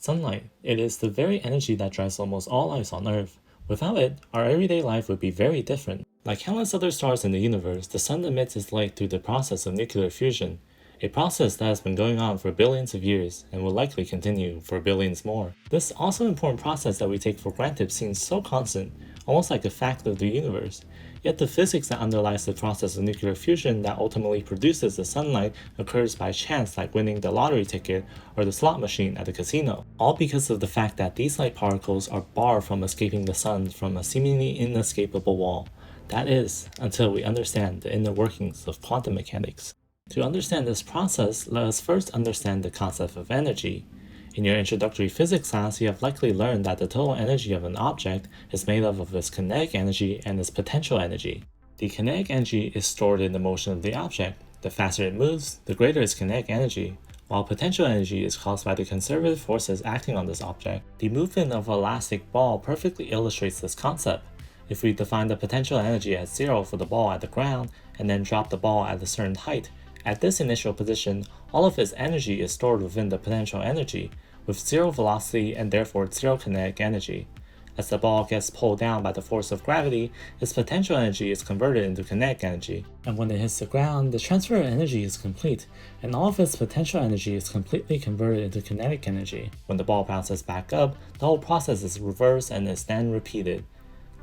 Sunlight. It is the very energy that drives almost all life on Earth. Without it, our everyday life would be very different. Like countless other stars in the universe, the sun emits its light through the process of nuclear fusion, a process that has been going on for billions of years and will likely continue for billions more. This also important process that we take for granted seems so constant, almost like a fact of the universe. Yet the physics that underlies the process of nuclear fusion that ultimately produces the sunlight occurs by chance, like winning the lottery ticket or the slot machine at the casino, all because of the fact that these light particles are barred from escaping the sun from a seemingly inescapable wall. That is, until we understand the inner workings of quantum mechanics. To understand this process, let us first understand the concept of energy. In your introductory physics class, you have likely learned that the total energy of an object is made up of its kinetic energy and its potential energy. The kinetic energy is stored in the motion of the object. The faster it moves, the greater its kinetic energy, while potential energy is caused by the conservative forces acting on this object. The movement of an elastic ball perfectly illustrates this concept. If we define the potential energy as 0 for the ball at the ground, and then drop the ball at a certain height, at this initial position, all of its energy is stored within the potential energy, with 0 velocity and therefore 0 kinetic energy. As the ball gets pulled down by the force of gravity, its potential energy is converted into kinetic energy. And when it hits the ground, the transfer of energy is complete, and all of its potential energy is completely converted into kinetic energy. When the ball bounces back up, the whole process is reversed and is then repeated.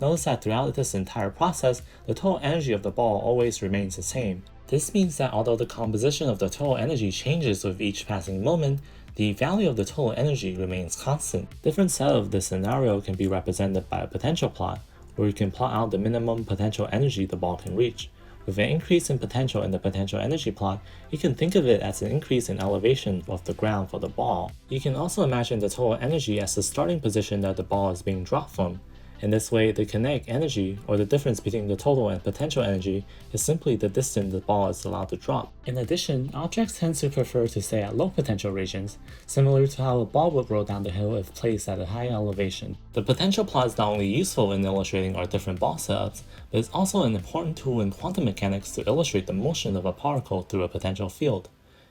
Notice that throughout this entire process, the total energy of the ball always remains the same. This means that although the composition of the total energy changes with each passing moment, the value of the total energy remains constant. Different side of this scenario can be represented by a potential plot, where you can plot out the minimum potential energy the ball can reach. With an increase in potential in the potential energy plot, you can think of it as an increase in elevation of the ground for the ball. You can also imagine the total energy as the starting position that the ball is being dropped from. In this way, the kinetic energy, or the difference between the total and potential energy, is simply the distance the ball is allowed to drop. In addition, objects tend to prefer to stay at low potential regions, similar to how a ball would roll down the hill if placed at a high elevation. The potential plot is not only useful in illustrating our different ball setups, but it's also an important tool in quantum mechanics to illustrate the motion of a particle through a potential field.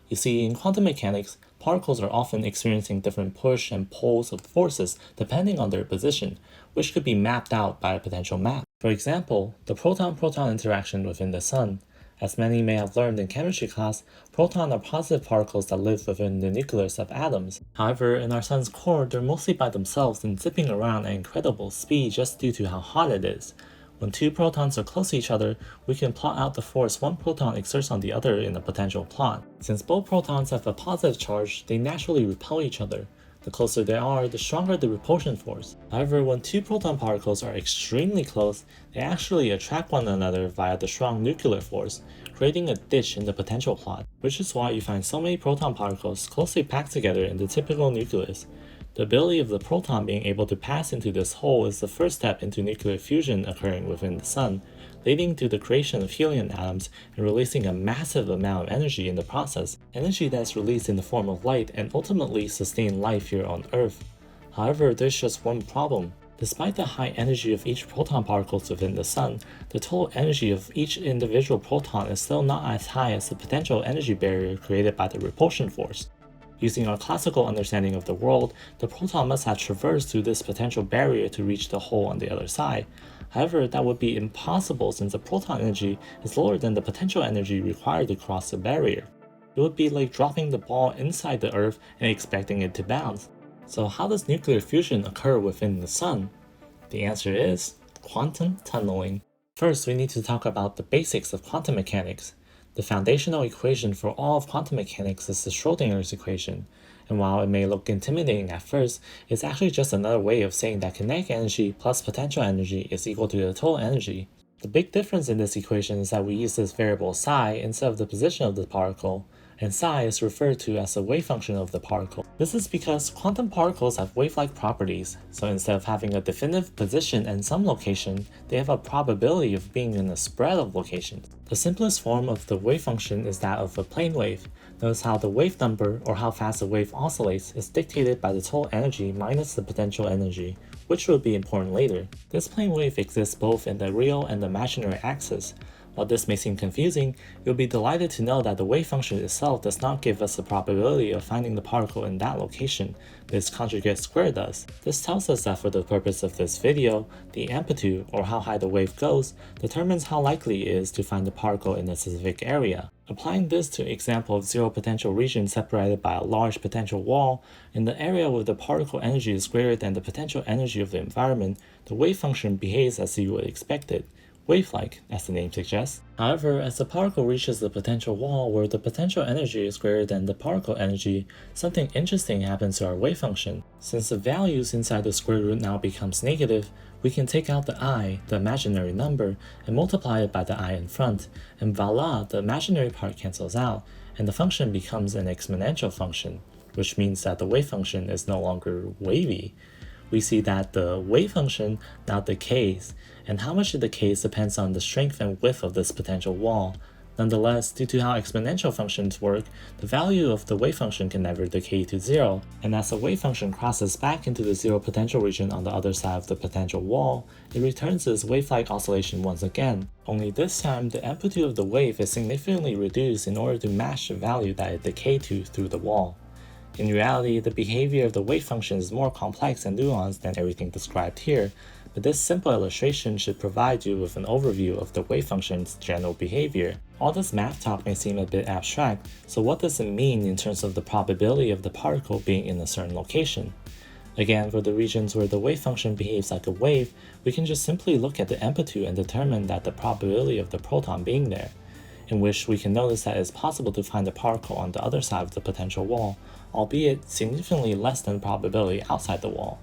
You see, in quantum mechanics, particles are often experiencing different push and pulls of forces depending on their position, which could be mapped out by a potential map. For example, the proton-proton interaction within the sun. As many may have learned in chemistry class, protons are positive particles that live within the nucleus of atoms. However, in our sun's core, they're mostly by themselves and zipping around at incredible speed just due to how hot it is. When two protons are close to each other, we can plot out the force one proton exerts on the other in a potential plot. Since both protons have a positive charge, they naturally repel each other. The closer they are, the stronger the repulsion force. However, when two proton particles are extremely close, they actually attract one another via the strong nuclear force, creating a ditch in the potential plot, which is why you find so many proton particles closely packed together in the typical nucleus. The ability of the proton being able to pass into this hole is the first step into nuclear fusion occurring within the sun, leading to the creation of helium atoms and releasing a massive amount of energy in the process, energy that's released in the form of light and ultimately sustain life here on Earth. However, there's just one problem. Despite the high energy of each proton particles within the sun, the total energy of each individual proton is still not as high as the potential energy barrier created by the repulsion force. Using our classical understanding of the world, the proton must have traversed through this potential barrier to reach the hole on the other side. However, that would be impossible since the proton energy is lower than the potential energy required to cross the barrier. It would be like dropping the ball inside the Earth and expecting it to bounce. So how does nuclear fusion occur within the sun? The answer is quantum tunneling. First, we need to talk about the basics of quantum mechanics. The foundational equation for all of quantum mechanics is the Schrodinger's equation, and while it may look intimidating at first, it's actually just another way of saying that kinetic energy plus potential energy is equal to the total energy. The big difference in this equation is that we use this variable psi instead of the position of the particle, and psi is referred to as the wave function of the particle. This is because quantum particles have wave-like properties, so instead of having a definitive position in some location, they have a probability of being in a spread of locations. The simplest form of the wave function is that of a plane wave. Notice how the wave number, or how fast the wave oscillates, is dictated by the total energy minus the potential energy, which will be important later. This plane wave exists both in the real and the imaginary axis. While this may seem confusing, you'll be delighted to know that the wave function itself does not give us the probability of finding the particle in that location, but its conjugate square does. This tells us that for the purpose of this video, the amplitude, or how high the wave goes, determines how likely it is to find the particle in a specific area. Applying this to an example of zero potential region separated by a large potential wall, in the area where the particle energy is greater than the potential energy of the environment, the wave function behaves as you would expect it, wave-like, as the name suggests. However, as the particle reaches the potential wall where the potential energy is greater than the particle energy, something interesting happens to our wave function. Since the values inside the square root now becomes negative, we can take out the I, the imaginary number, and multiply it by the I in front, and voila, the imaginary part cancels out, and the function becomes an exponential function, which means that the wave function is no longer wavy. We see that the wave function now decays, and how much it decays depends on the strength and width of this potential wall. Nonetheless, due to how exponential functions work, the value of the wave function can never decay to zero, and as the wave function crosses back into the zero potential region on the other side of the potential wall, it returns this wave-like oscillation once again. Only this time, the amplitude of the wave is significantly reduced in order to match the value that it decayed to through the wall. In reality, the behavior of the wave function is more complex and nuanced than everything described here, but this simple illustration should provide you with an overview of the wave function's general behavior. All this math talk may seem a bit abstract, so what does it mean in terms of the probability of the particle being in a certain location? Again, for the regions where the wave function behaves like a wave, we can just simply look at the amplitude and determine that the probability of the proton being there, in which we can notice that it's possible to find the particle on the other side of the potential wall, albeit significantly less than probability outside the wall.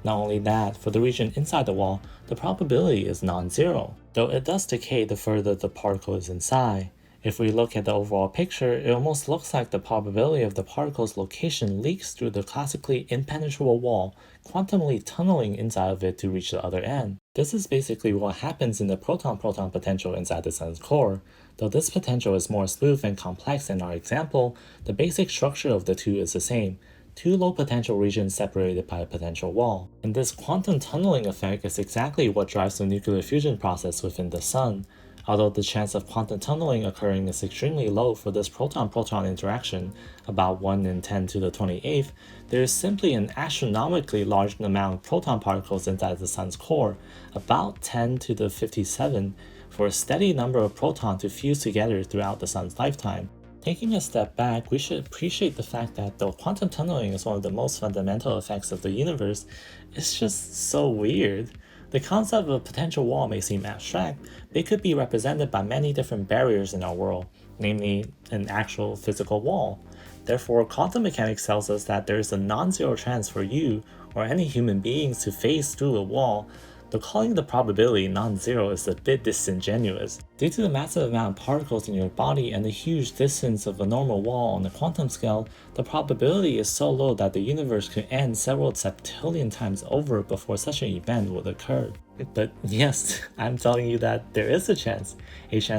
Not only that, for the region inside the wall, the probability is non-zero, though it does decay the further the particle is inside. If we look at the overall picture, it almost looks like the probability of the particle's location leaks through the classically impenetrable wall, quantumly tunneling inside of it to reach the other end. This is basically what happens in the proton-proton potential inside the sun's core. Though this potential is more smooth and complex in our example, the basic structure of the two is the same. Two low potential regions separated by a potential wall. And this quantum tunneling effect is exactly what drives the nuclear fusion process within the sun. Although the chance of quantum tunneling occurring is extremely low for this proton-proton interaction, about 1 in 10 to the 28th, there is simply an astronomically large amount of proton particles inside the sun's core, about 10 to the 57, for a steady number of protons to fuse together throughout the sun's lifetime. Taking a step back, we should appreciate the fact that though quantum tunneling is one of the most fundamental effects of the universe, it's just so weird. The concept of a potential wall may seem abstract, but it could be represented by many different barriers in our world, namely an actual physical wall. Therefore, quantum mechanics tells us that there is a non-zero chance for you or any human beings to phase through a wall, though calling the probability non-zero is a bit disingenuous. Due to the massive amount of particles in your body and the huge distance of a normal wall on the quantum scale, the probability is so low that the universe could end several septillion times over before such an event would occur. But yes, I'm telling you that there is a chance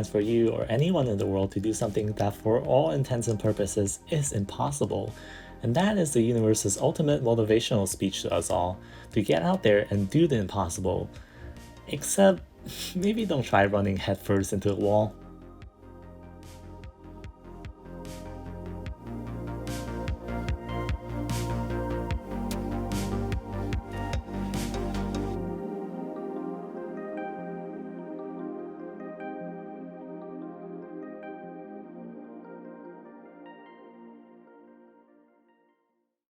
for you or anyone in the world to do something that for all intents and purposes is impossible. And that is the universe's ultimate motivational speech to us all, to get out there and do the impossible. Except, maybe don't try running headfirst into a wall.